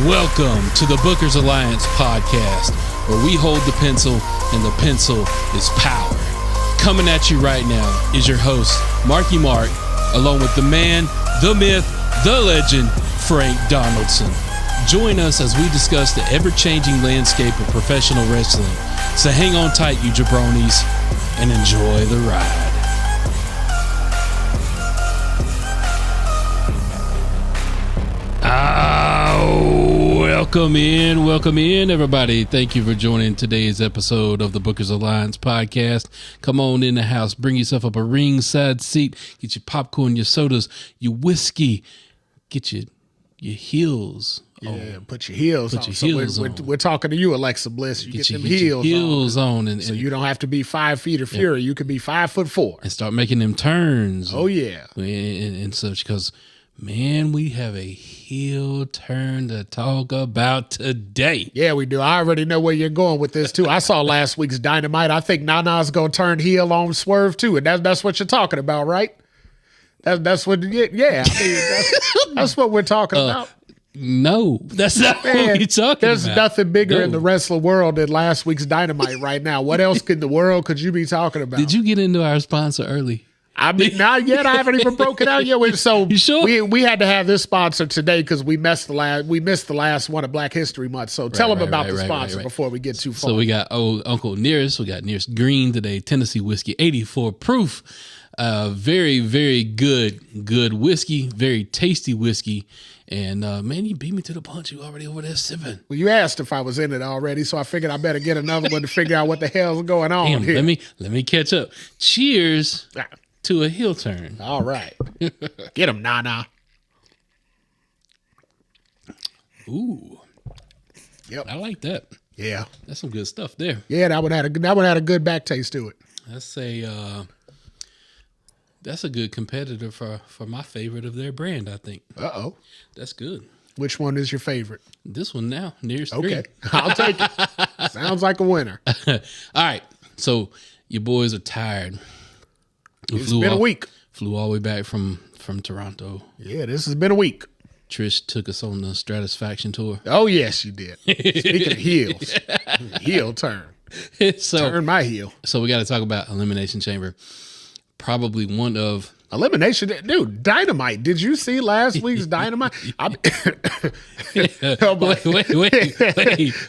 Welcome to the Bookers Alliance podcast, where we hold the pencil and the pencil is power. Coming at you right now is your host, Marky Mark, along with the man, the myth, the legend, Frank Donaldson. Join us as we discuss the ever-changing landscape of professional wrestling. So hang on tight, you jabronis, and enjoy the ride. Welcome in, everybody. Thank you for joining today's episode of the Bookers Alliance podcast. Come on in the house, bring yourself up a ringside seat, get your popcorn, your sodas, your whiskey, get your heels. Put your heels on. We're talking to you, Alexa Bliss. You get them heels on. And you don't have to be 5 feet of fury. You can be 5'4" and start making them turns. Oh yeah, and such, because man, we have a heel turn to talk about today. Yeah, we do. I already know where you're going with this, too. I saw last week's Dynamite. I think Nana's going to turn heel on Swerve, too. And that's what you're talking about, right? That's what, yeah. I mean, that's what we're talking about. No, that's not what we're talking about. There's nothing bigger in the wrestling world than last week's Dynamite right now. What else in the world could you be talking about? Did you get into our sponsor early? I mean, not yet. I haven't even broken out yet. So you sure? we had to have this sponsor today because we missed the last one of Black History Month. So tell them about the sponsor before we get too far. So we got Uncle Nearest. We got Nearest Green today. Tennessee whiskey, 84 proof. Very, very good whiskey. Very tasty whiskey. And man, you beat me to the punch. You already over there sipping. Well, you asked if I was in it already, so I figured I better get another one to figure out what the hell's going on here. Let me catch up. Cheers. To a heel turn. All right. Get him, Nana. Ooh. Yep. I like that. Yeah. That's some good stuff there. Yeah, that one had a good back taste to it. That's a good competitor for my favorite of their brand, I think. Uh-oh. That's good. Which one is your favorite? This one now, Nearest Okay. Green. I'll take it. Sounds like a winner. All right. So your boys are tired. It's been a week. Flew all the way back from Toronto. Yeah, this has been a week. Trish took us on the Stratisfaction tour. Oh, yes, you did. Speaking of heels, heel turn. Turn my heel. So we got to talk about Elimination Chamber. Probably one of... Elimination, dude, Dynamite. Did you see last week's Dynamite?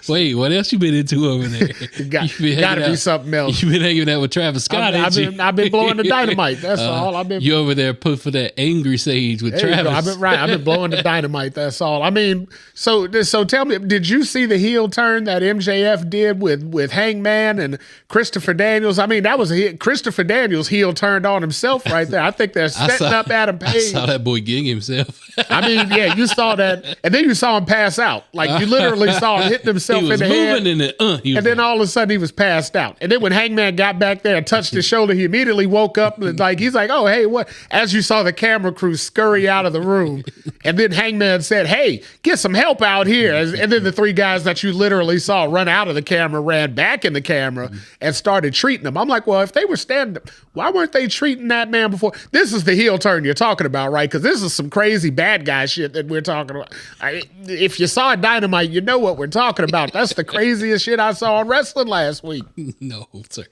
Wait, what else you been into over there? Got to be something else. You've been hanging out with Travis Scott, I've been blowing the Dynamite. That's all. You over there put for that angry sage with Travis. I've been blowing the Dynamite. That's all. I mean, so tell me, did you see the heel turn that MJF did with Hangman and Christopher Daniels? I mean, that was Christopher Daniels heel turned on himself right there. I think they're setting up Adam Page. I saw that boy ging himself. I mean, yeah, you saw that. And then you saw him pass out. Like, you literally saw him hitting himself in the head. And then all of a sudden he was passed out. And then when Hangman got back there and touched his shoulder, he immediately woke up. And he's like, oh, hey, what? As you saw the camera crew scurry out of the room. And then Hangman said, hey, get some help out here. And then the three guys that you literally saw run out of the camera ran back in the camera and started treating him. I'm like, well, if they were standing, why weren't they treating that man before? This is the heel turn you're talking about, right? Because this is some crazy bad guy shit that we're talking about. If you saw Dynamite, you know what we're talking about. That's the craziest shit I saw in wrestling last week. No, sir.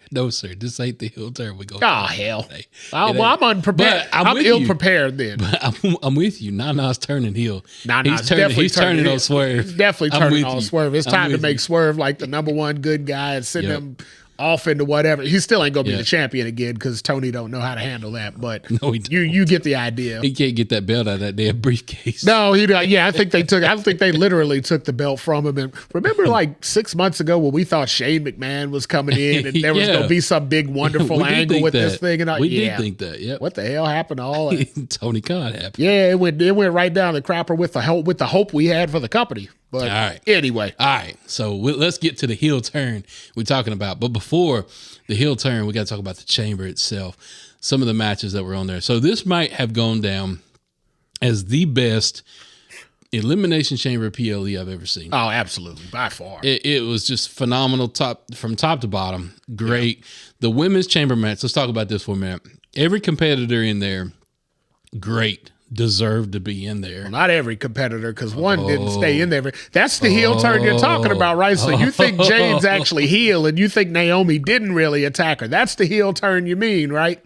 This ain't the heel turn we go. Oh, hell. I'm unprepared. I'm ill-prepared then. But I'm with you. Nana's turning heel. He's turning on Swerve. He's definitely turning on Swerve. It's time to make Swerve like the number one good guy and send him off into whatever. He still ain't gonna be the champion again because Tony don't know how to handle that. But no, you get the idea. He can't get that belt out of that damn briefcase. No, he don't. Yeah, I think they literally took the belt from him. And remember, like 6 months ago, when we thought Shane McMahon was coming in and there was gonna be some big wonderful angle with this thing, and we did think that. Yeah. What the hell happened to all that? Talking Khan happened. Yeah, it went right down the crapper with the hope we had for the company. But all right. Anyway. All right. So let's get to the heel turn we're talking about. But before the heel turn, we got to talk about the chamber itself, some of the matches that were on there. So this might have gone down as the best Elimination Chamber PLE I've ever seen. Oh, absolutely. By far. It was just phenomenal from top to bottom. Great. Yeah. The women's chamber match, let's talk about this for a minute. Every competitor in there, great. deserved to be in there. Well, not every competitor, because one didn't stay in there. That's the heel turn you're talking about, right? So you think Jade's actually heel, and you think Naomi didn't really attack her. That's the heel turn you mean, right?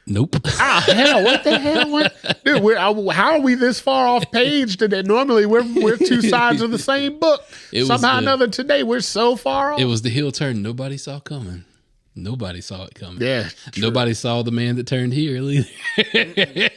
Nope. Hell, what the hell? Dude, how are we this far off page today? Normally, we're two sides of the same book. Somehow or another today, we're so far off. It was the heel turn nobody saw coming. Nobody saw it coming. Yeah. True. Nobody saw the man that turned heel either.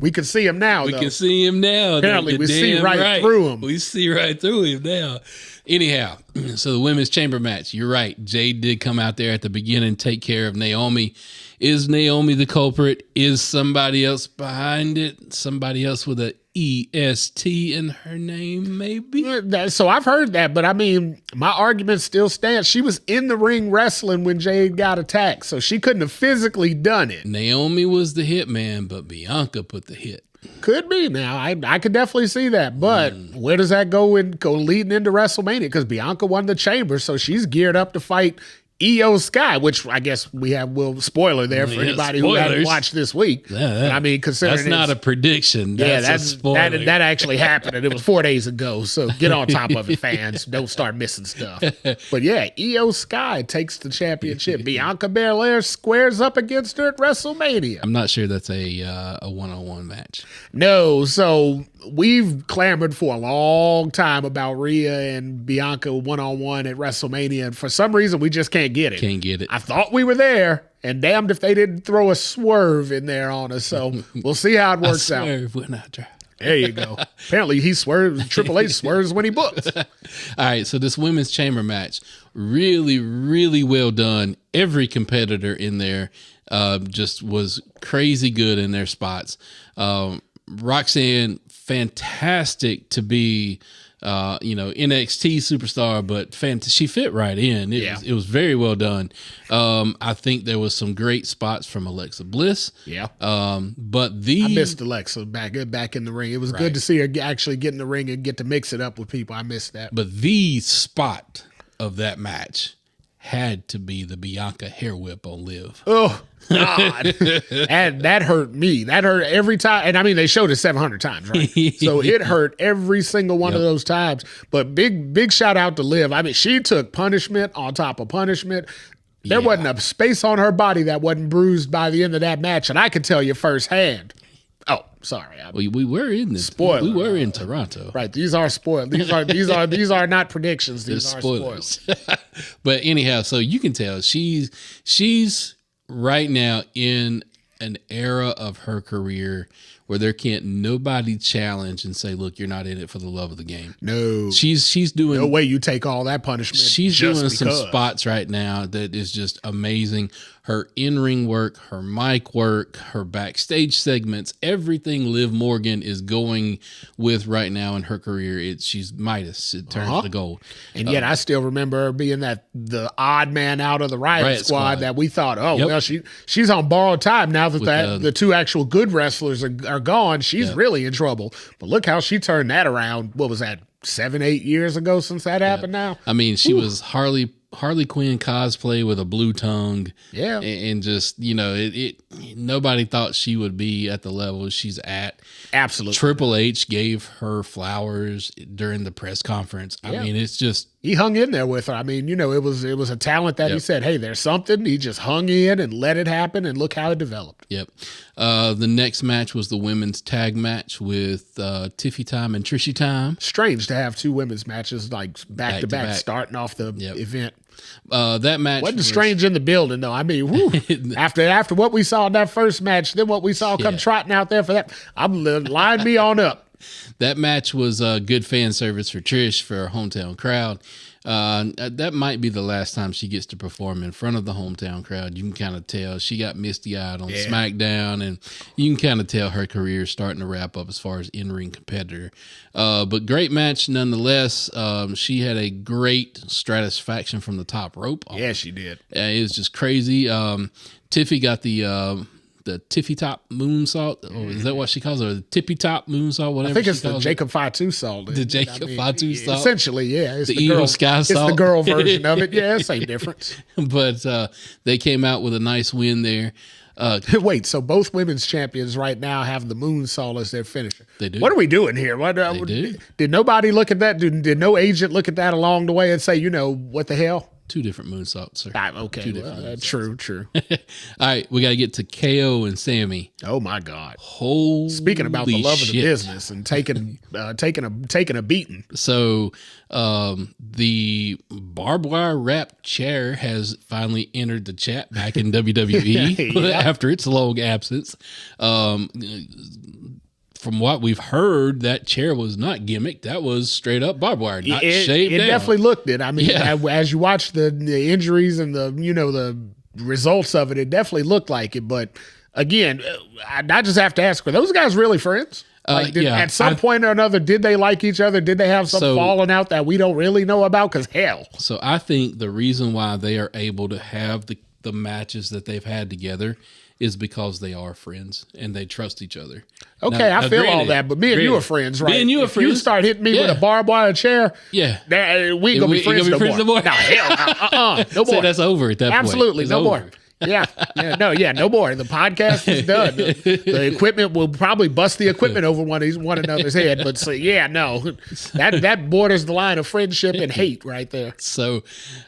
We can see him now, We can see him now. Apparently, we see right through him. We see right through him now. Anyhow, so the women's chamber match, you're right. Jade did come out there at the beginning, take care of Naomi. Is Naomi the culprit? Is somebody else behind it? Somebody else with a EST in her name, maybe? So I've heard that, but I mean, my argument still stands. She was in the ring wrestling when Jade got attacked, so she couldn't have physically done it. Naomi was the hit man, but Bianca put the hit. Could be now. I could definitely see that. But where does that go leading into WrestleMania? Because Bianca won the chamber, so she's geared up to fight Io Sky, which I guess will spoiler there for anybody who hasn't watched this week. I mean, considering that's not a prediction. That's a spoiler. That actually happened, and it was 4 days ago. So get on top of it, fans. Don't start missing stuff. But yeah, Io Sky takes the championship. Bianca Belair squares up against her at WrestleMania. I'm not sure that's a one-on-one match. No, so we've clamored for a long time about Rhea and Bianca one-on-one at WrestleMania, and for some reason we just can't get it. Can't get it. I thought we were there, and damned if they didn't throw a swerve in there on us. So we'll see how it works out. Swerve when I drive. There you go. Apparently he swerves. Triple H swerves when he books. All right, so this women's chamber match, really, really well done. Every competitor in there just was crazy good in their spots. Roxanne, fantastic to be, NXT superstar, but she fit right in. It was very well done. I think there was some great spots from Alexa Bliss. Yeah. But I missed Alexa back in the ring. It was good to see her actually get in the ring and get to mix it up with people. I missed that. But the spot of that match had to be the Bianca hair whip on Liv. Oh, God. And that hurt me. That hurt every time. And I mean, they showed it 700 times, right? So it hurt every single one of those times. But big shout out to Liv. I mean, she took punishment on top of punishment. There wasn't a space on her body that wasn't bruised by the end of that match. And I can tell you firsthand. Oh, sorry. We were in this. Spoiler. We were in Toronto. Right. These are spoilers. These are not predictions. These are spoilers. But anyhow, so you can tell she's right now in an era of her career where there can't nobody challenge and say, look, you're not in it for the love of the game. No. She's doing no way you take all that punishment. She's doing some spots right now that is just amazing. Her in-ring work, her mic work, her backstage segments, everything Liv Morgan is going with right now in her career. She's Midas. It turns to gold. And yet I still remember her being the odd man out of the Riot Squad that we thought, well, she's on borrowed time now that the two actual good wrestlers are gone. She's really in trouble. But look how she turned that around. What was that, 7-8 years ago since that happened now? I mean, she was Harley Quinn cosplay with a blue tongue. Yeah. And just, nobody thought she would be at the level she's at. Absolutely. Triple H gave her flowers during the press conference. I mean, it's just. He hung in there with her. I mean, it was a talent that he said, hey, there's something. He just hung in and let it happen, and look how it developed. Yep. The next match was the women's tag match with Tiffy Time and Trishy Time. Strange to have two women's matches like back to back, starting off the event. That match wasn't strange in the building, though. I mean, whew, after what we saw in that first match, then what we saw come trotting out there for that, line me on up. That match was good fan service for Trish, for her hometown crowd. That might be the last time she gets to perform in front of the hometown crowd. You can kind of tell she got misty-eyed on SmackDown, and you can kind of tell her career is starting to wrap up as far as in-ring competitor. But great match nonetheless. She had a great stratisfaction from the top rope. Yeah, she did. It was just crazy. Tiffy got the tippy top moonsault. Oh, is that what she calls it? The tippy top moonsault, whatever. I think it's the Jacob Fatu salt. The Jacob Fatu salt. Essentially, yeah. It's the Eagle Sky salt. It's the girl version of it. Yeah, same difference. But they came out with a nice win there. Wait, so both women's champions right now have the moonsault as their finisher. They do. What are we doing here? They do. Did nobody look at that? Did no agent look at that along the way and say, what the hell? 2 different moonsaults, sir. Okay, true. All right, we got to get to KO and Sammy. Oh my God! Holy Speaking about the love shit. of the business and taking a beating. So the barbed wire wrapped chair has finally entered the chat back in WWE after its long absence. From what we've heard, that chair was not gimmicked. That was straight up barbed wire, not shaved down. It definitely looked it. I mean, as you watch the injuries and the results of it, it definitely looked like it. But again, I just have to ask, were those guys really friends? At some point or another, did they like each other? Did they have some falling out that we don't really know about? Because hell. So I think the reason why they are able to have the matches that they've had together is because they are friends and they trust each other. Okay, I feel all that, but me and you are friends, right? Me and you are friends. You start hitting me with a barbed wire chair, we ain't gonna be friends no more. No, hell, no more. So that's over at that point. Absolutely, no more. No more. The podcast is done. The equipment will probably bust the equipment over one another's head. But that borders the line of friendship and hate right there. So,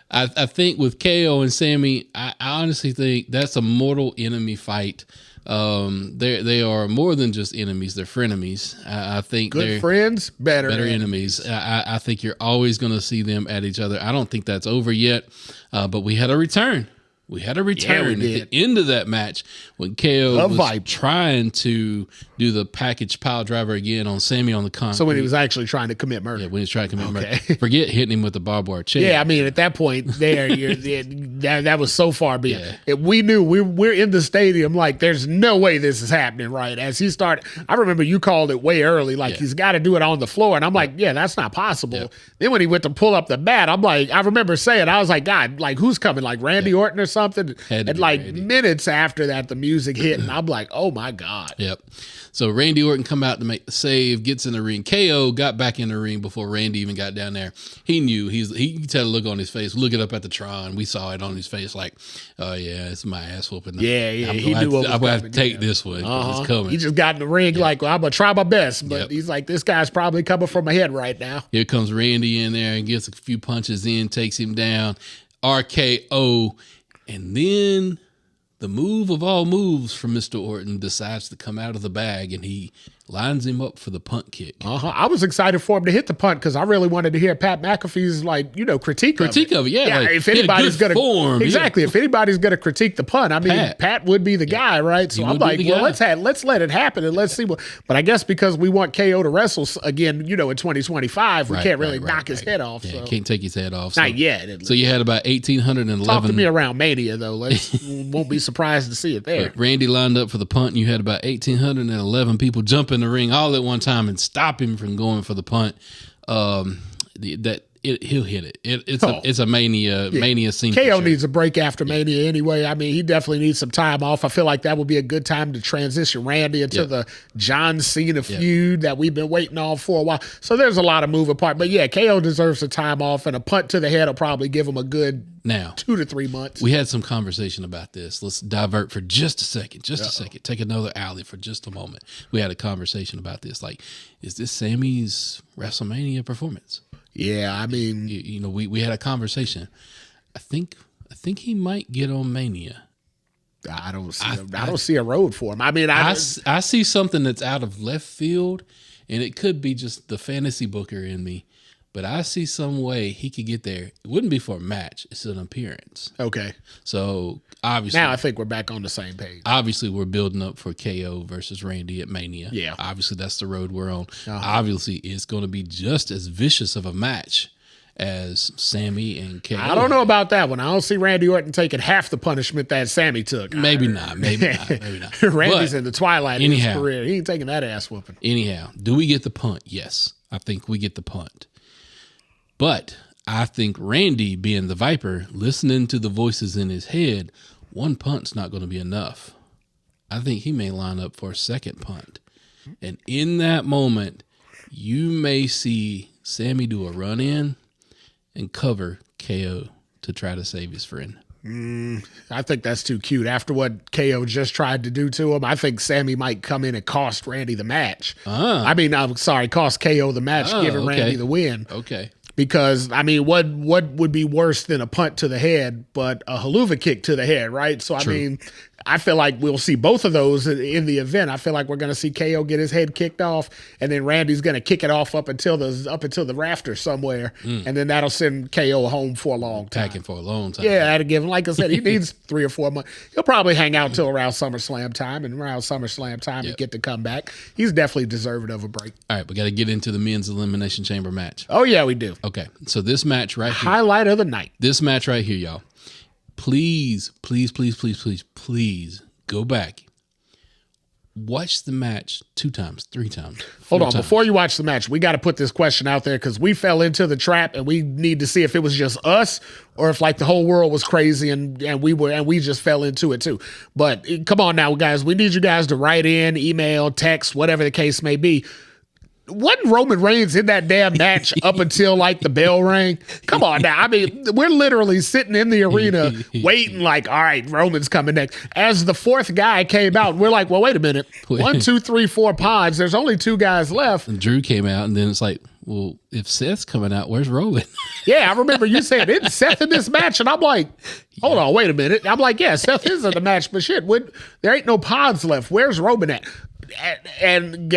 I think with KO and Sammy, I honestly think that's a mortal enemy fight. They are more than just enemies; they're frenemies. I think good friends, better enemies. I think you're always going to see them at each other. I don't think that's over yet, but we had a return. We had a return at the end of that match when KO was trying to do the package pile driver again on Sammy on the concrete. So when he was actually trying to commit murder. Yeah, when he was trying to commit murder. Forget hitting him with the barbed wire chair. Yeah, I mean, at that point that was so far beyond. We knew we're in the stadium like there's no way this is happening, right? As he started, I remember you called it way early, like he's got to do it on the floor. And I'm like, that's not possible. Yep. Then when he went to pull up the bat, I'm like, I remember saying, I was like, God, like who's coming? Like Randy Orton or something? And like Randy. Minutes after that, the music hit, and I'm like, oh my God. Yep. So Randy Orton come out to make the save, gets in the ring. KO got back in the ring before Randy even got down there. He knew. He could tell the look on his face, looking up at the Tron. We saw it on his face like, oh yeah, it's my ass whooping. He knew what was coming. I'm going to have to take this one. It's coming. He just got in the ring like, well, I'm going to try my best. But he's like, this guy's probably coming from my head right now. Here comes Randy in there and gets a few punches in, takes him down. RKO. And then the move of all moves from Mr. Orton decides to come out of the bag, and he lines him up for the punt kick. I was excited for him to hit the punt because I really wanted to hear Pat McAfee's critique of it. Yeah, like, if anybody's going to if anybody's going to critique the punt, I mean Pat would be the guy, right? So I'm like, well, let's let it happen and let's see what. But I guess because we want KO to wrestle again, in 2025, we can't really knock his head off. Yeah, can't take his head off. Not yet. So you had about 1,811. Talk to me around Mania though. Won't be surprised to see it there. Randy lined up for the punt, and you had about 1,811 people jumping the ring all at one time and stop him from going for the punt. He'll hit it. It's a mania scene. KO needs a break after Mania anyway. I mean, he definitely needs some time off. I feel like that would be a good time to transition Randy into the John Cena feud that we've been waiting on for a while. So there's a lot of moving parts. But KO deserves some time off, and a punt to the head will probably give him a good 2 to 3 months. We had some conversation about this. Let's divert for just a second. Take another alley for just a moment. We had a conversation about this. Like, is this Sammy's WrestleMania performance? Yeah, I mean, we had a conversation. I think he might get on Mania. I don't see a road for him. I mean, I see something that's out of left field, and it could be just the fantasy booker in me. But I see some way he could get there. It wouldn't be for a match. It's an appearance. Okay. So, obviously. Now I think we're back on the same page. Obviously, we're building up for KO versus Randy at Mania. Yeah. Obviously, that's the road we're on. Obviously, it's going to be just as vicious of a match as Sammy and KO. I don't know about that one. I don't see Randy Orton taking half the punishment that Sammy took. Maybe not. Randy's in the twilight of his career. He ain't taking that ass whooping. Anyhow, do we get the punt? Yes. I think we get the punt. But I think Randy, being the Viper, listening to the voices in his head, one punt's not going to be enough. I think he may line up for a second punt. And in that moment, you may see Sammy do a run-in and cover KO to try to save his friend. I think that's too cute. After what KO just tried to do to him, I think Sammy might come in and cost Randy the match. I mean, I'm sorry, cost KO the match, giving Randy the win. Okay. Because, I mean, what would be worse than a punt to the head but a haluva kick to the head, right? So, I mean, I feel like we'll see both of those in the event. I feel like we're going to see KO get his head kicked off, and then Randy's going to kick it off up until the rafters somewhere, and then that'll send KO home for a long time. Attacking for a long time. Yeah, that'll give him, like I said, he needs 3 or 4 months. He'll probably hang out till around SummerSlam time, and around SummerSlam time and get to come back. He's definitely deserving of a break. All right, we got to get into the men's Elimination Chamber match. Oh, yeah, we do. Okay, so this match right here. Highlight of the night. This match right here, y'all. Please, please, please, please, please, please go back. Watch the match 2 times, 3 times. Hold on, times. before you watch the match, we got to put this question out there because we fell into the trap and we need to see if it was just us or if like the whole world was crazy and we just fell into it too. But come on now, guys, we need you guys to write in, email, text, whatever the case may be. Wasn't Roman Reigns in that damn match up until like the bell rang? Come on now. I mean, we're literally sitting in the arena waiting like, all right, Roman's coming next. As the 4th guy came out, we're like, well, wait a minute. 1, 2, 3, 4 pods. There's only 2 guys left. And Drew came out and then it's like, well, if Seth's coming out, where's Roman? Yeah, I remember you saying, isn't Seth in this match? And I'm like, hold on, wait a minute. I'm like, yeah, Seth is in the match, but shit, there ain't no pods left. Where's Roman at? And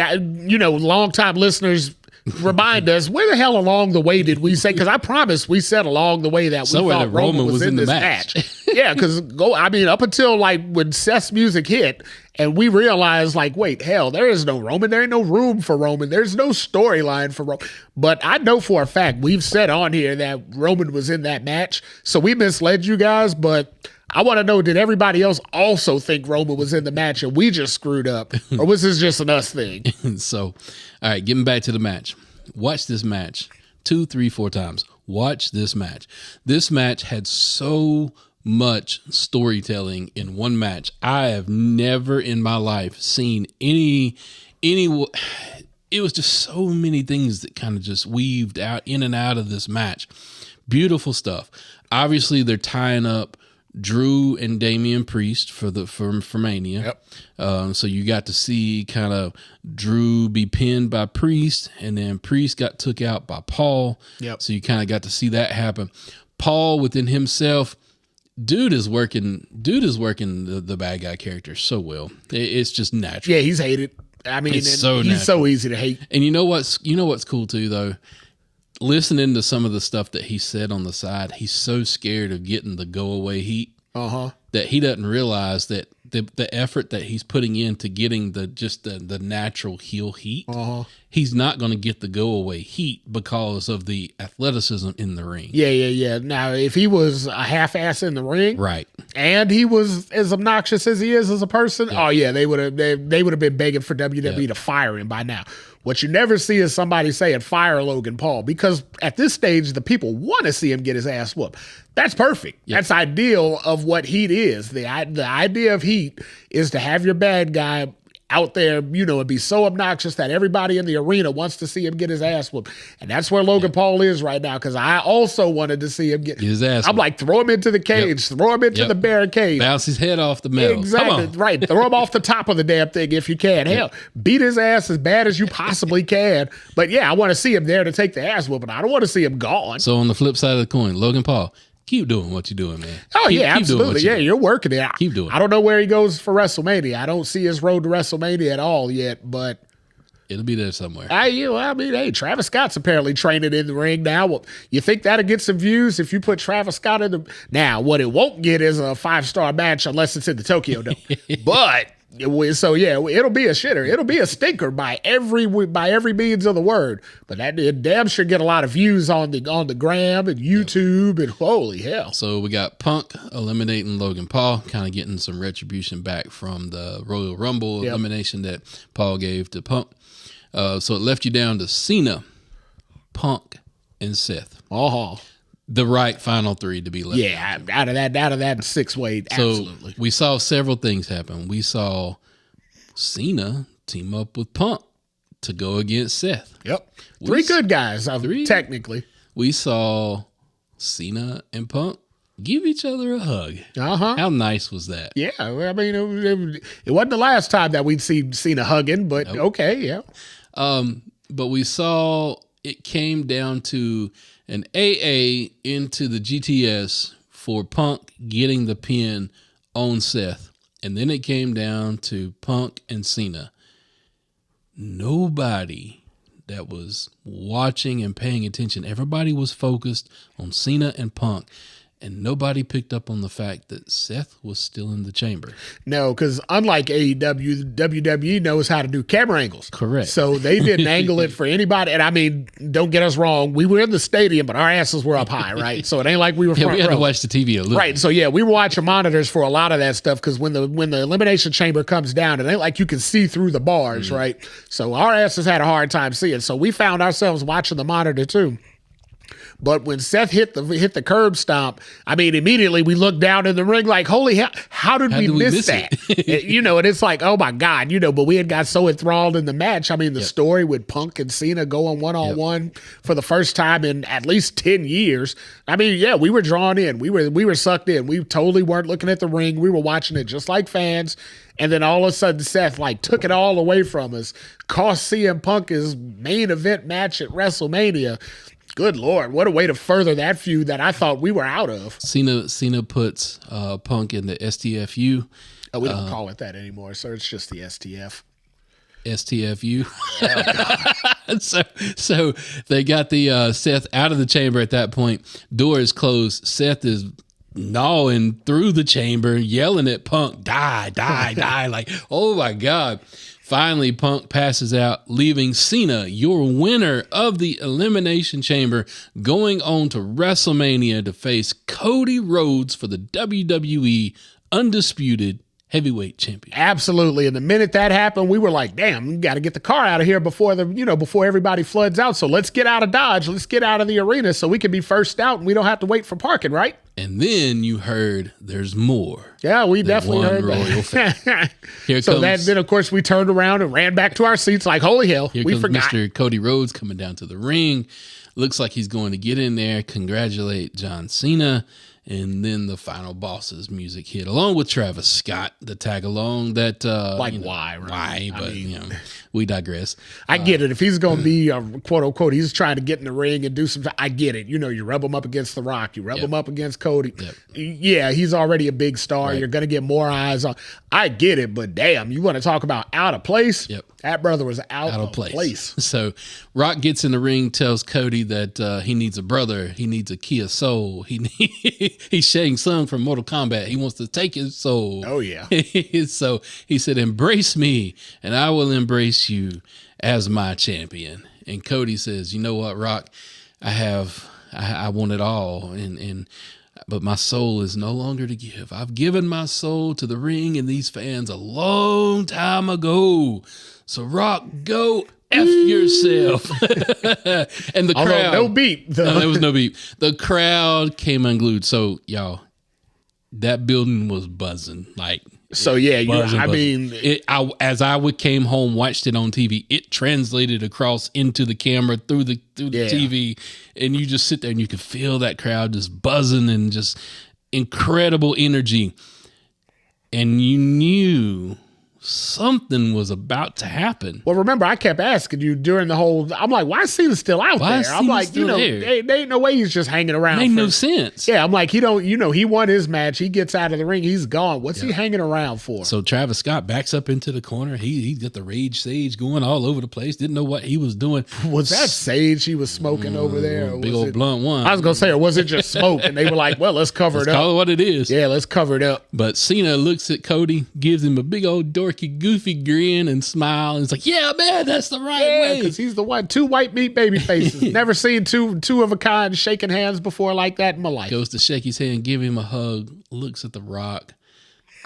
you know, longtime listeners remind us, where the hell along the way did we say? Because I promise we said along the way that we thought Roman was in this match. Yeah, because up until like when Seth's music hit and we realized like, wait, hell, there is no Roman. There ain't no room for Roman. There's no storyline for Roman. But I know for a fact we've said on here that Roman was in that match. So we misled you guys, but I want to know, did everybody else also think Roman was in the match and we just screwed up? Or was this just an us thing? So, all right, getting back to the match. Watch this match 2, 3, 4 times. Watch this match. This match had so much storytelling in one match. I have never in my life seen any. It was just so many things that kind of just weaved out in and out of this match. Beautiful stuff. Obviously, they're tying up Drew and Damian Priest for Mania. Yep. So you got to see kind of Drew be pinned by Priest, and then Priest got took out by Paul. Yep. So you kind of got to see that happen. Paul within himself, dude is working the bad guy character so well. It's just natural. Yeah, he's hated. I mean, he's so easy to hate. And you know what's cool too though? Listening to some of the stuff that he said on the side, he's so scared of getting the go away heat that he doesn't realize that the effort that he's putting into getting the natural heel heat, he's not going to get the go away heat because of the athleticism in the ring. Yeah. Now, if he was a half ass in the ring, right, and he was as obnoxious as he is as a person, they would have been begging for WWE to fire him by now. What you never see is somebody saying, fire Logan Paul, because at this stage, the people want to see him get his ass whooped. That's perfect. Yep. That's ideal of what heat is. The idea of heat is to have your bad guy out there, and be so obnoxious that everybody in the arena wants to see him get his ass whooped. And that's where Logan Paul is right now, because I also wanted to see him get his ass whooped. I'm like, throw him into the cage, throw him into the barricade. Bounce his head off the metal. Exactly, right. Throw him off the top of the damn thing if you can. Hell, beat his ass as bad as you possibly can. But yeah, I want to see him there to take the ass whooping. I don't want to see him gone. So on the flip side of the coin, Logan Paul, keep doing what you're doing, man. Keep absolutely. Yeah, you're working it. Keep doing it. I don't know where he goes for WrestleMania. I don't see his road to WrestleMania at all yet, but it'll be there somewhere. Hey, Travis Scott's apparently training in the ring now. Well, you think that'll get some views if you put Travis Scott in the... Now, what it won't get is a 5-star match unless it's in the Tokyo Dome. But... So yeah, it'll be a shitter. It'll be a stinker by every means of the word. But it damn sure get a lot of views on the gram and YouTube and holy hell. So we got Punk eliminating Logan Paul, kind of getting some retribution back from the Royal Rumble elimination that Paul gave to Punk. So it left you down to Cena, Punk, and Seth. The right final 3 to be left. Yeah, out of that 6-way, absolutely. So we saw several things happen. We saw Cena team up with Punk to go against Seth. Yep. 3 good guys, technically. We saw Cena and Punk give each other a hug. How nice was that? Yeah, I mean, it wasn't the last time that we'd seen a hugging, but okay, yeah. But we saw it came down to an AA into the GTS for Punk getting the pin on Seth. And then it came down to Punk and Cena. Nobody that was watching and paying attention, everybody was focused on Cena and Punk. And nobody picked up on the fact that Seth was still in the chamber. No, because unlike AEW, WWE knows how to do camera angles. Correct. So they didn't angle it for anybody. And I mean, don't get us wrong. We were in the stadium, but our asses were up high, right? So it ain't like we were front we had row. to watch the TV a little. Right. So yeah, we were watching monitors for a lot of that stuff because when the Elimination Chamber comes down, it ain't like you can see through the bars, right? So our asses had a hard time seeing. So we found ourselves watching the monitor too. But when Seth hit the curb stomp, I mean, immediately we looked down in the ring like, holy hell, how did we miss that? And it's like, oh my God, but we had got so enthralled in the match. I mean, the story with Punk and Cena going one-on-one for the first time in at least 10 years. I mean, yeah, we were drawn in. We were sucked in. We totally weren't looking at the ring. We were watching it just like fans. And then all of a sudden, Seth took it all away from us, cost CM Punk his main event match at WrestleMania. Good Lord, what a way to further that feud that I thought we were out of. Cena puts Punk in the STFU. Oh, we don't call it that anymore, sir. It's just the STF. STFU. So they got the Seth out of the chamber at that point. Door is closed. Seth is gnawing through the chamber, yelling at Punk, die, die, die. Like, oh my God. Finally, Punk passes out, leaving Cena, your winner of the Elimination Chamber, going on to WrestleMania to face Cody Rhodes for the WWE Undisputed Heavyweight Champion. Absolutely. And the minute that happened, we were like, damn, we got to get the car out of here before everybody floods out. So let's get out of Dodge. Let's get out of the arena so we can be first out and we don't have to wait for parking, right? And then you heard there's more. Yeah, we definitely heard that. Then, of course, we turned around and ran back to our seats like, holy hell, we forgot. Mr. Cody Rhodes coming down to the ring. Looks like he's going to get in there, congratulate John Cena. And then the final boss's music hit, along with Travis Scott, the tag along that why? Right? Why? But we digress. I get it. If he's going to be quote unquote, he's trying to get in the ring and do something. I get it. You rub him up against The Rock. You rub him up against Cody. Yep. Yeah, he's already a big star. Right. You're going to get more eyes on. I get it, but damn, you want to talk about out of place? Yep. That brother was out of place. So Rock gets in the ring, tells Cody that he needs a brother. He needs a Kia Soul. He's Shang Tsung from Mortal Kombat. He wants to take his soul. Oh, yeah. So he said, embrace me, and I will embrace you as my champion. And Cody says, you know what, Rock? I want it all, but my soul is no longer to give. I've given my soul to the ring and these fans a long time ago. So Rock, go F yourself. And the crowd. No beep. No, there was no beep. The crowd came unglued. So y'all, that building was buzzing. So yeah, as I came home, watched it on TV, it translated across into the camera through the TV, and you just sit there and you could feel that crowd just buzzing and just incredible energy, and you knew something was about to happen. Well, remember, I kept asking you during the whole. I'm like, why is Cena still out there? I'm like, there ain't no way he's just hanging around. Made no sense. Yeah, I'm like, he won his match. He gets out of the ring. He's gone. What's he hanging around for? So Travis Scott backs up into the corner. He got the rage sage going all over the place. Didn't know what he was doing. Was that sage he was smoking over there? Big old blunt one. I was gonna say, or was it just smoke? And they were like, well, let's cover it up. Call it what it is. Yeah, let's cover it up. But Cena looks at Cody, gives him a big old dorky, goofy grin and smile, and it's like, yeah, man, that's the right way. Because he's the one. 2 white meat baby faces. Never seen two of a kind shaking hands before like that in my life. Goes to shake his hand, give him a hug, looks at The Rock.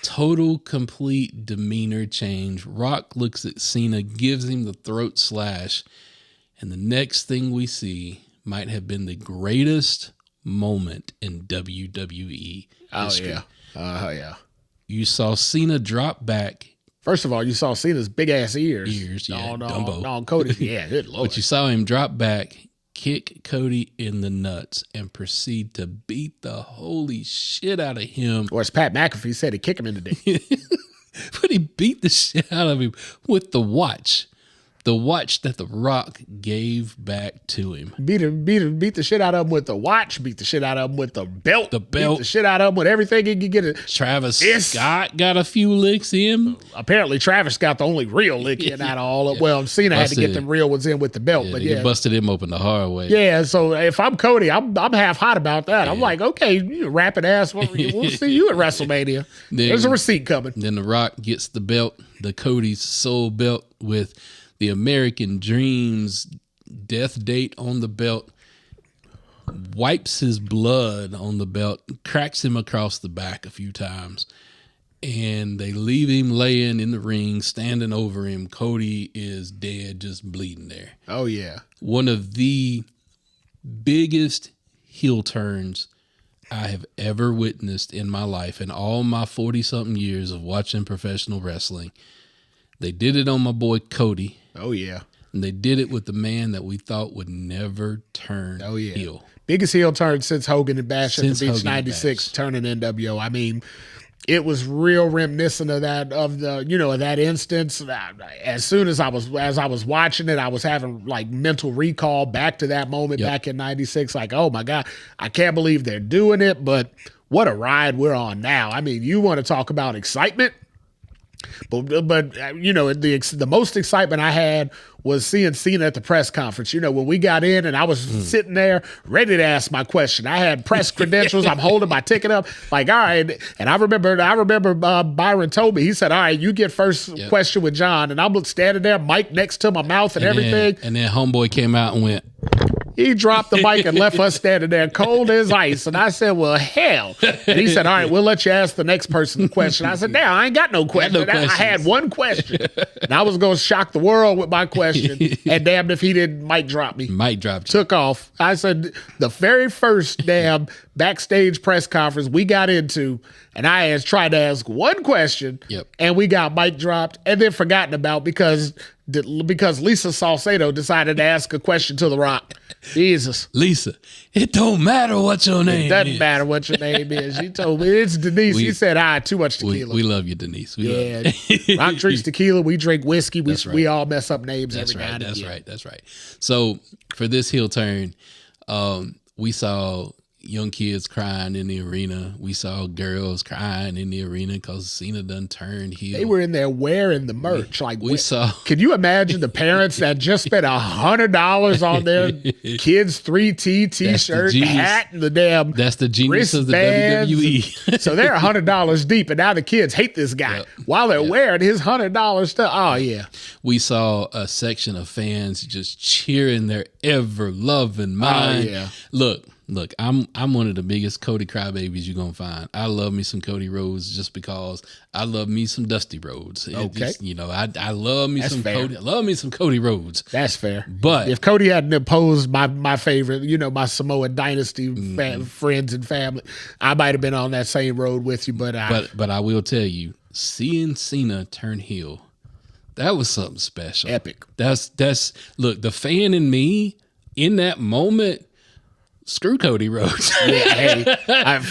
Total, complete demeanor change. Rock looks at Cena, gives him the throat slash, and the next thing we see might have been the greatest moment in WWE history. Yeah. You saw Cena drop back. First of all, you saw Cena's big ass ears. Dumbo. On Cody. Yeah, good Lord. But you saw him drop back, kick Cody in the nuts and proceed to beat the holy shit out of him. Or as Pat McAfee said, he kick him in the dick. But he beat the shit out of him with the watch. The watch that The Rock gave back to him. Beat the shit out of him with the watch. Beat the shit out of him with the belt. The belt. Beat the shit out of him with everything he could get. Travis Scott got a few licks in. Apparently, Travis got the only real lick in out of all of. Well, Cena had to get them real ones in with the belt. But he busted him open the hard way. Yeah, so if I'm Cody, I'm half hot about that. I'm like, okay, you rapping ass. We'll see you at WrestleMania. There's a receipt coming. Then The Rock gets the belt, the Cody's soul belt with the American Dream's death date on the belt, wipes his blood on the belt, cracks him across the back a few times, and they leave him laying in the ring, standing over him. Cody is dead, just bleeding there. Oh, yeah. One of the biggest heel turns I have ever witnessed in my life, in all my 40-something years of watching professional wrestling. They did it on my boy Cody. Oh, yeah. And they did it with the man that we thought would never turn heel. Biggest heel turn since Hogan and Bash at the Beach 96, turning NWO. I mean, it was real reminiscent of that, of that instance. As soon as I was watching it, I was having like mental recall back to that moment back in 96. Like, oh my God, I can't believe they're doing it, but what a ride we're on now. I mean, you want to talk about excitement? But the most excitement I had was seeing Cena at the press conference. When we got in and I was sitting there ready to ask my question. I had press credentials. I'm holding my ticket up. Like, all right. And I remember Byron told me, he said, all right, you get first question with John. And I'm standing there, mic next to my mouth and everything. And then homeboy came out and went. He dropped the mic and left us standing there cold as ice. And I said, well, hell. And he said, all right, we'll let you ask the next person the question. I said, no, I ain't got no question. I had one question. And I was going to shock the world with my question. And damned if he didn't mic drop me. Mic dropped you. Took off. I said, the very first damn backstage press conference we got into, and I tried to ask one question, and we got mic dropped and then forgotten about because Lisa Salcedo decided to ask a question to The Rock. Jesus. Lisa, it don't matter what your name is. It doesn't matter what your name is. She told me it's Denise. She said, too much tequila. We love you, Denise. Rock drinks tequila. We drink whiskey. We all mess up names every now and again. That's right. So for this heel turn, we saw young kids crying in the arena. We saw girls crying in the arena because Cena done turned heel. They were in there wearing the merch. We saw. Can you imagine the parents that just spent $100 on their kids' 3T t-shirt, hat, and the damn That's the genius of the WWE. So they're $100 deep, and now the kids hate this guy while they're wearing his $100 stuff. Oh, yeah. We saw a section of fans just cheering their ever-loving mind. Oh, yeah. Look, I'm one of the biggest Cody crybabies you're gonna find. I love me some Cody Rhodes just because I love me some Dusty Rhodes. Okay, I love me some Cody. I love me some Cody Rhodes. That's fair. But if Cody hadn't imposed my favorite, my Samoan Dynasty friends and family, I might have been on that same road with you. But I will tell you, seeing Cena turn heel, that was something special. Epic. That's look, the fan in me in that moment. Screw Cody Rhodes. For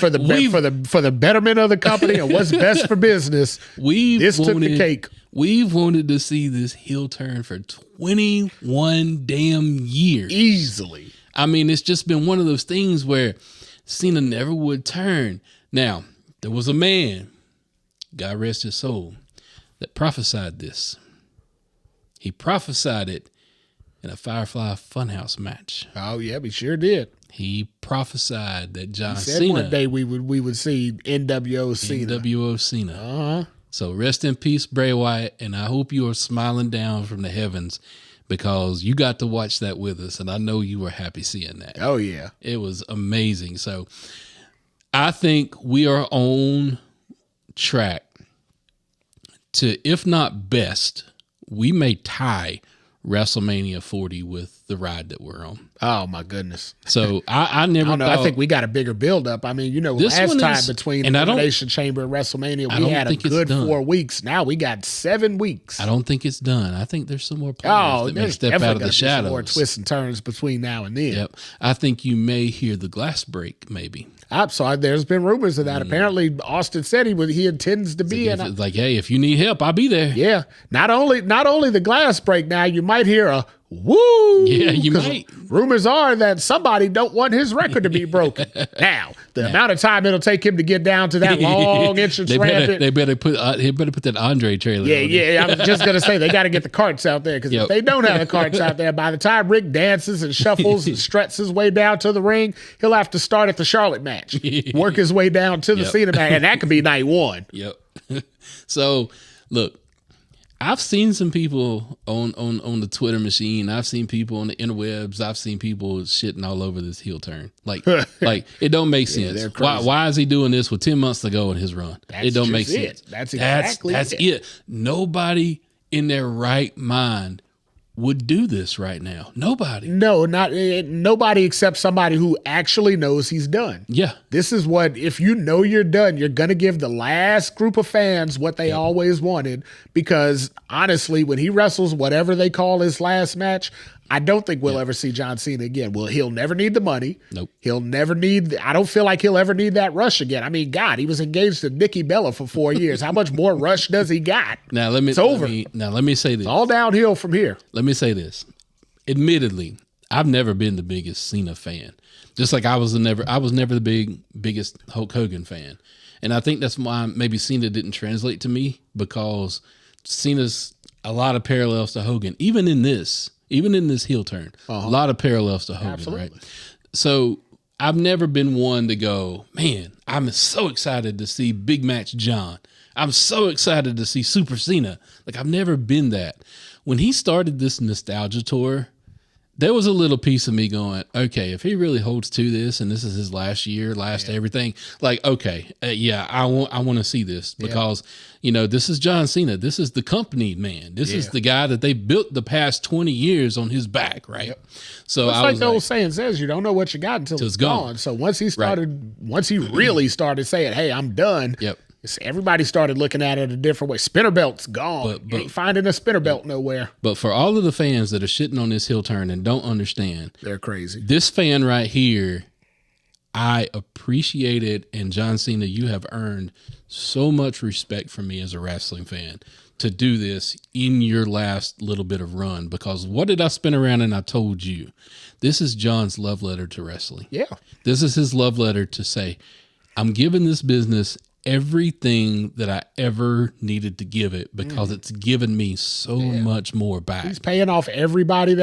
the betterment of the company and what's best for business, took the cake. We've wanted to see this heel turn for 21 damn years. Easily. I mean, it's just been one of those things where Cena never would turn. Now, there was a man, God rest his soul, that prophesied this. He prophesied it in a Firefly Funhouse match. Oh, yeah, he sure did. He prophesied that John Cena. Cena one day we would see NWO Cena. NWO Cena. So rest in peace, Bray Wyatt, and I hope you are smiling down from the heavens because you got to watch that with us, and I know you were happy seeing that. Oh, yeah. It was amazing. So I think we are on track to, if not best, we may tie WrestleMania 40 with the the ride that we're on. Oh my goodness! So I never. I don't know. I think we got a bigger buildup. I mean, last time between the Elimination Chamber and WrestleMania, we had a good 4 weeks. Now we got 7 weeks. I don't think it's done. I think there's some more players that may step out of the shadows. More twists and turns between now and then. Yep. I think you may hear the glass break. Maybe. There's been rumors of that. Apparently, Austin said he intends to be. It's like, hey, if you need help, I'll be there. Yeah. Not only the glass break. Now you might hear a woo. Yeah, you might. Rumors are that somebody don't want his record to be broken. Now, the amount of time it'll take him to get down to that long entrance ramp. They better put that Andre trailer. Yeah. I was just gonna say they got to get the carts out there, because if they don't have the carts out there, by the time Rick dances and shuffles and struts his way down to the ring, he'll have to start at the Charlotte match, work his way down to the Cena match, and that could be night 1. Yep. So, look. I've seen some people on the Twitter machine. I've seen people on the interwebs. I've seen people shitting all over this heel turn. Like it don't make sense. Why is he doing this with 10 months to go in his run? It don't make sense. That's exactly it. Nobody in their right mind would do this right now. Nobody. No, nobody except somebody who actually knows he's done. Yeah. This is what, if you know you're done, you're going to give the last group of fans what they always wanted, because honestly, when he wrestles whatever they call his last match, I don't think we'll ever see John Cena again. Well, he'll never need the money. Nope. I don't feel like he'll ever need that rush again. I mean, God, he was engaged to Nikki Bella for 4 years. How much more rush does he got? It's over. Let me say this. It's all downhill from here. Let me say this. Admittedly, I've never been the biggest Cena fan. Just like I was never the biggest Hulk Hogan fan. And I think that's why maybe Cena didn't translate to me, because Cena's a lot of parallels to Hogan, even in this heel turn, a lot of parallels to Hogan, Absolutely. right? So I've never been one to go, man, I'm so excited to see Big Match John. I'm so excited to see Super Cena. Like, I've never been that. When he started this nostalgia tour, there was a little piece of me going, okay, if he really holds to this and this is his last year, everything, like, okay, I want to see this, because, this is John Cena. This is the company man. This is the guy that they built the past 20 years on his back, right? Yep. So it's like the old saying says, you don't know what you got until it's gone. So once he really started saying, hey, I'm done. Yep. Everybody started looking at it a different way. Spinner belt's gone. You ain't finding a spinner belt nowhere. But for all of the fans that are shitting on this heel turn and don't understand, they're crazy. This fan right here, I appreciate it. And John Cena, you have earned so much respect from me as a wrestling fan to do this in your last little bit of run. Because what did I spin around and I told you? This is John's love letter to wrestling. Yeah. This is his love letter to say, I'm giving this business everything that I ever needed to give it, because it's given me so much more back. He's paying off everybody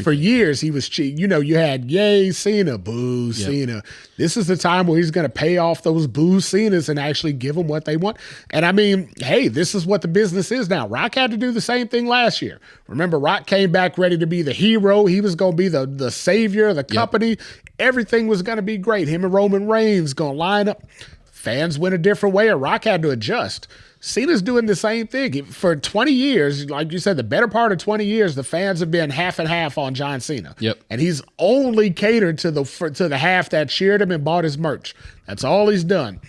for years he was cheap. You had yay Cena, boo Cena. This is the time where he's going to pay off those boo Cenas and actually give them what they want. And I mean, hey, this is what the business is now. Rock had to do the same thing last year. Remember, Rock came back ready to be the hero. He was going to be the savior of the company. Everything was going to be great. Him and Roman Reigns going to line up. Fans went a different way, and Rock had to adjust. Cena's doing the same thing. For 20 years, like you said, the better part of 20 years, the fans have been half and half on John Cena. Yep. And he's only catered to the half that cheered him and bought his merch. That's all he's done.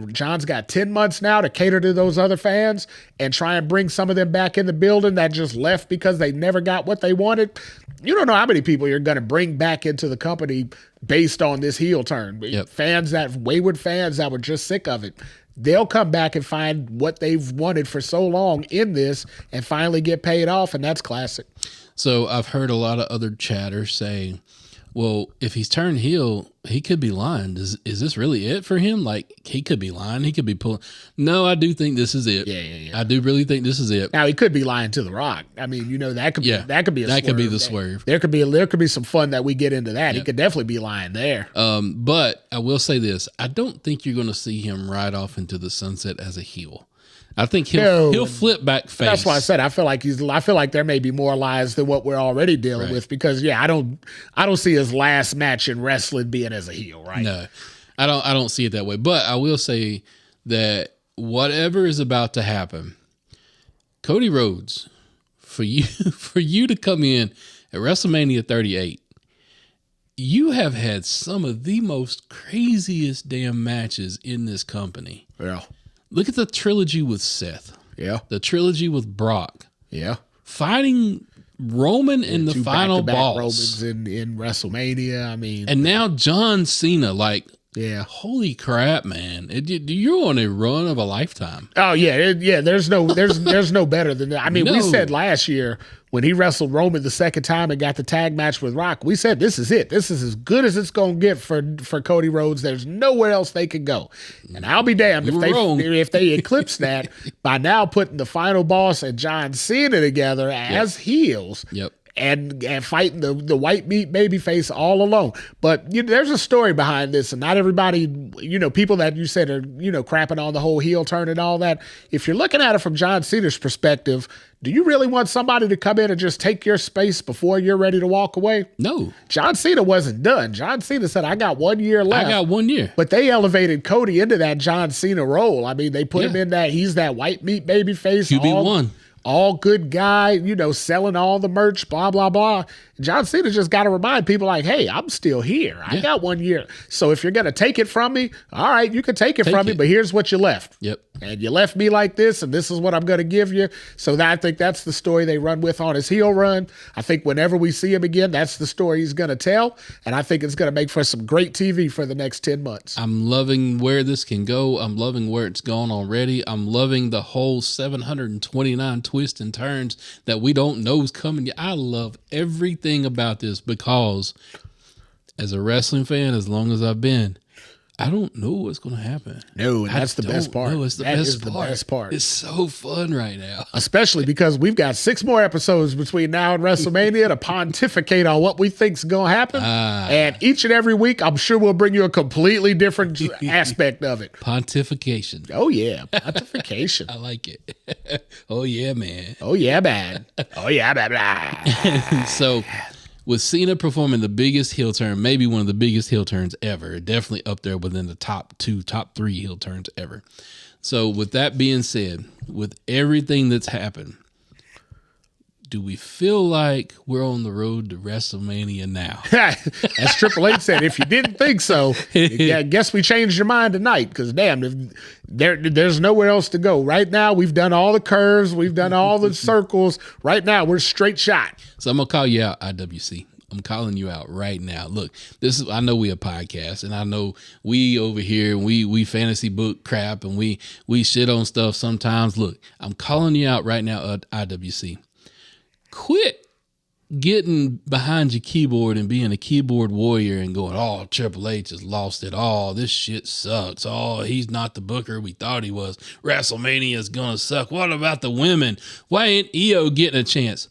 John's got 10 months now to cater to those other fans and try and bring some of them back in the building that just left because they never got what they wanted. You don't know how many people you're going to bring back into the company based on this heel turn. Yep. Wayward fans that were just sick of it. They'll come back and find what they've wanted for so long in this and finally get paid off, and that's classic. So I've heard a lot of other chatter saying, well, if he's turned heel, he could be lying. Is this really it for him? Like, he could be lying. He could be pulling. No, I do think this is it. Yeah. I do really think this is it. Now, he could be lying to The Rock. I mean, that could be a that swerve. Could be the swerve. There could be some fun that we get into that. He could definitely be lying there. But I will say this. I don't think you're going to see him ride off into the sunset as a heel. I think he'll flip back face. That's why I said I feel like there may be more lies than what we're already dealing with, because I don't see his last match in wrestling being as a heel, right? No, I don't see it that way. But I will say that whatever is about to happen, Cody Rhodes, for you to come in at WrestleMania 38, you have had some of the most craziest damn matches in this company. Yeah. Look at the trilogy with Seth. Yeah. The trilogy with Brock. Yeah. Fighting Roman in the final boss. Romans in WrestleMania. I mean. And now John Cena, like, yeah. Holy crap, man. You're on a run of a lifetime. Oh, yeah. There's no better than that. I mean, we said last year when he wrestled Roman the second time and got the tag match with Rock, we said this is it. This is as good as it's going to get for Cody Rhodes. There's nowhere else they could go. And I'll be damned if they eclipse that by now putting the final boss and John Cena together as heels. Yep. And fighting the white meat babyface all alone. But there's a story behind this, and not everybody, people that you said are, crapping on the whole heel turn and all that. If you're looking at it from John Cena's perspective, do you really want somebody to come in and just take your space before you're ready to walk away? No. John Cena wasn't done. John Cena said, I got 1 year left. I got 1 year. But they elevated Cody into that John Cena role. I mean, they put him in that, he's that white meat babyface. QB1. All good guy, selling all the merch, blah, blah, blah. John Cena just got to remind people like, hey, I'm still here. I got 1 year. So if you're going to take it from me, all right, you can take it from me, but here's what you left. Yep. And you left me like this, and this is what I'm going to give you. So I think that's the story they run with on his heel run. I think whenever we see him again, that's the story he's going to tell. And I think it's going to make for some great TV for the next 10 months. I'm loving where this can go. I'm loving where it's gone already. I'm loving the whole 729 twists and turns that we don't know is coming. I love everything about this because as a wrestling fan, as long as I've been, I don't know what's going to happen. No, and that's the best part. No, it's the best part. It's so fun right now. Especially because we've got 6 more episodes between now and WrestleMania to pontificate on what we think's going to happen. And each and every week, I'm sure we'll bring you a completely different aspect of it. Pontification. Oh, yeah. Pontification. I like it. Oh, yeah, man. Oh, yeah, man. Oh, yeah, blah. So with Cena performing the biggest heel turn, maybe one of the biggest heel turns ever, definitely up there within the top 3 heel turns ever. So with that being said, with everything that's happened, do we feel like we're on the road to WrestleMania now? As Triple H said, if you didn't think so, I guess we changed your mind tonight because, damn, there's nowhere else to go. Right now, we've done all the curves. We've done all the circles. Right now, we're straight shot. So I'm going to call you out, IWC. I'm calling you out right now. Look, I know we a podcast, and I know we over here, we fantasy book crap, and we shit on stuff sometimes. Look, I'm calling you out right now, IWC. Quit getting behind your keyboard and being a keyboard warrior and going, oh, Triple H has lost it all. This shit sucks. Oh, he's not the booker we thought he was. WrestleMania is going to suck. What about the women? Why ain't EO getting a chance?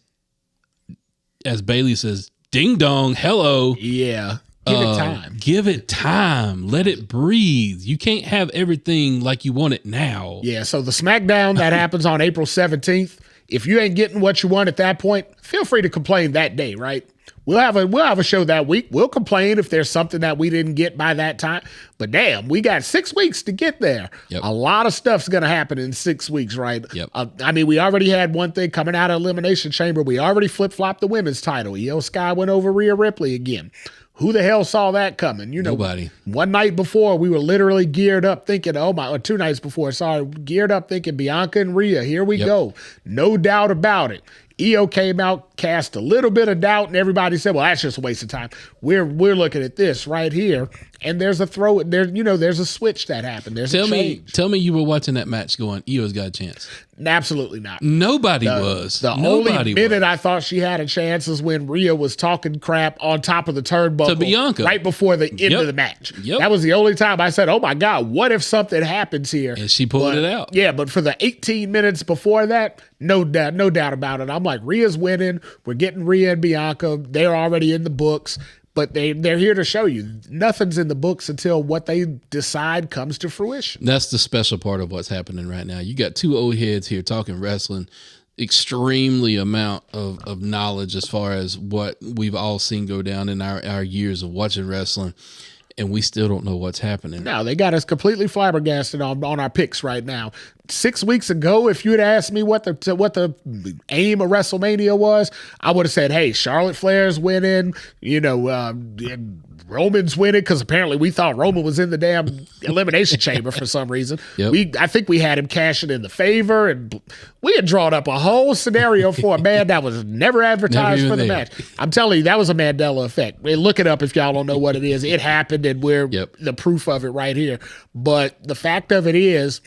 As Bailey says, ding dong, hello. Yeah. Give it time. Give it time. Let it breathe. You can't have everything like you want it now. Yeah, so the SmackDown that happens on April 17th, if you ain't getting what you want at that point, feel free to complain that day, right? We'll have a show that week. We'll complain if there's something that we didn't get by that time. But damn, we got 6 weeks to get there. Yep. A lot of stuff's going to happen in 6 weeks, right? Yep. I mean, we already had one thing coming out of Elimination Chamber. We already flip-flopped the women's title. Io Sky went over Rhea Ripley again. Who the hell saw that coming? Nobody. One night before, we were literally geared up thinking, or 2 nights before, geared up thinking Bianca and Rhea, here we go. No doubt about it. EO came out, cast a little bit of doubt, and everybody said, well, that's just a waste of time. We're looking at this right here, and there's a throw. There's a switch that happened. There's a change. Tell me you were watching that match going, EO's got a chance. Absolutely not. Nobody was. The only minute I thought she had a chance is when Rhea was talking crap on top of the turnbuckle to Bianca right before the end of the match. Yep. That was the only time I said, oh my God, what if something happens here? And she pulled it out. Yeah, but for the 18 minutes before that, no doubt about it. I'm like, Rhea's winning. We're getting Rhea and Bianca. They're already in the books. But they're here to show you nothing's in the books until what they decide comes to fruition. That's the special part of what's happening right now. You got 2 old heads here talking wrestling, extremely amount of knowledge as far as what we've all seen go down in our years of watching wrestling. And we still don't know what's happening. No, they got us completely flabbergasted on our picks right now. 6 weeks ago, if you had asked me what the aim of WrestleMania was, I would have said, hey, Charlotte Flair's winning, Roman's winning, because apparently we thought Roman was in the damn Elimination Chamber for some reason. Yep. I think we had him cashing in the favor, and we had drawn up a whole scenario for a man that was never advertised for the match. I'm telling you, that was a Mandela effect. Look it up if y'all don't know what it is. It happened, and we're the proof of it right here. But the fact of it is,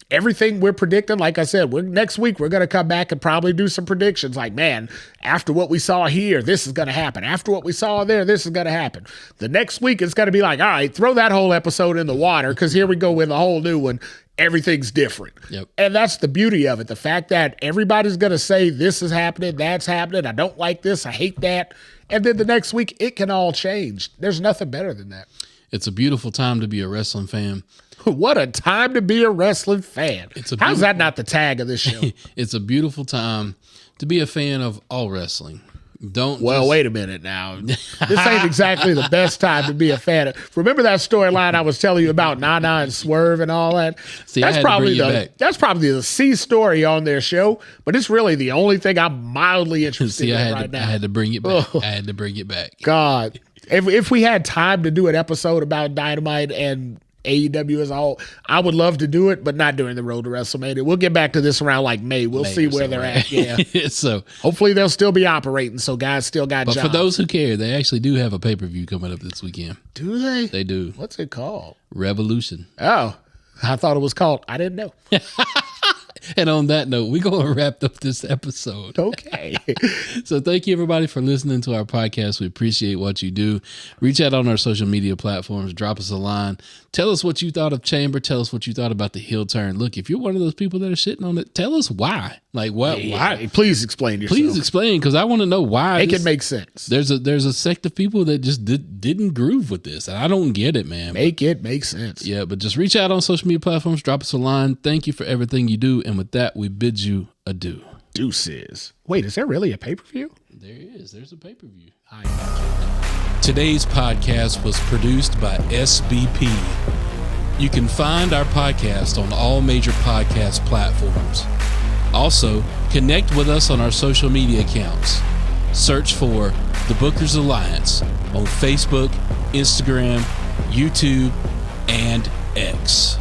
everything we're predicting, like I said, next week we're going to come back and probably do some predictions like, man, after what we saw here, this is going to happen. After what we saw there, this is going to happen. The next week it's going to be like, all right, throw that whole episode in the water, because here we go with a whole new one. Everything's different. Yep. And that's the beauty of it. The fact that everybody's going to say this is happening, that's happening, I don't like this, I hate that. And then the next week it can all change. There's nothing better than that. It's a beautiful time to be a wrestling fan. What a time to be a wrestling fan. How's that not the tag of this show? It's a beautiful time to be a fan of all wrestling. Wait a minute now. This ain't exactly the best time to be a fan of. Remember that storyline I was telling you about Nana and Swerve and all that? See, that's probably the C story on their show, but it's really the only thing I'm mildly interested in right now. I had to bring it back. I had to bring it back. God. If we had time to do an episode about Dynamite and AEW as a whole, I would love to do it, but not during the road to WrestleMania. We'll get back to this around like May. We'll see where they're at. Yeah. So hopefully they'll still be operating, so guys still got jobs. But for those who care, they actually do have a pay-per-view coming up this weekend. Do they? They do. What's it called? Revolution. Oh, I thought it was called, I didn't know. And on that note, we're going to wrap up this episode. Okay. So thank you, everybody, for listening to our podcast. We appreciate what you do. Reach out on our social media platforms. Drop us a line. Tell us what you thought of Chamber. Tell us what you thought about the heel turn. Look, if you're one of those people that are shitting on it, tell us why. Like, what? Why? Please explain yourself. Please explain, because I want to know why. Make it make sense. There's a sect of people that just didn't groove with this. And I don't get it, man. Make it make sense. Yeah, but just reach out on social media platforms. Drop us a line. Thank you for everything you do. And with that, we bid you adieu. Deuces. Wait, is there really a pay-per-view? There is. There's a pay-per-view. Today's podcast was produced by SBP. You can find our podcast on all major podcast platforms. Also, connect with us on our social media accounts. Search for The Bookers Alliance on Facebook, Instagram, YouTube, and X.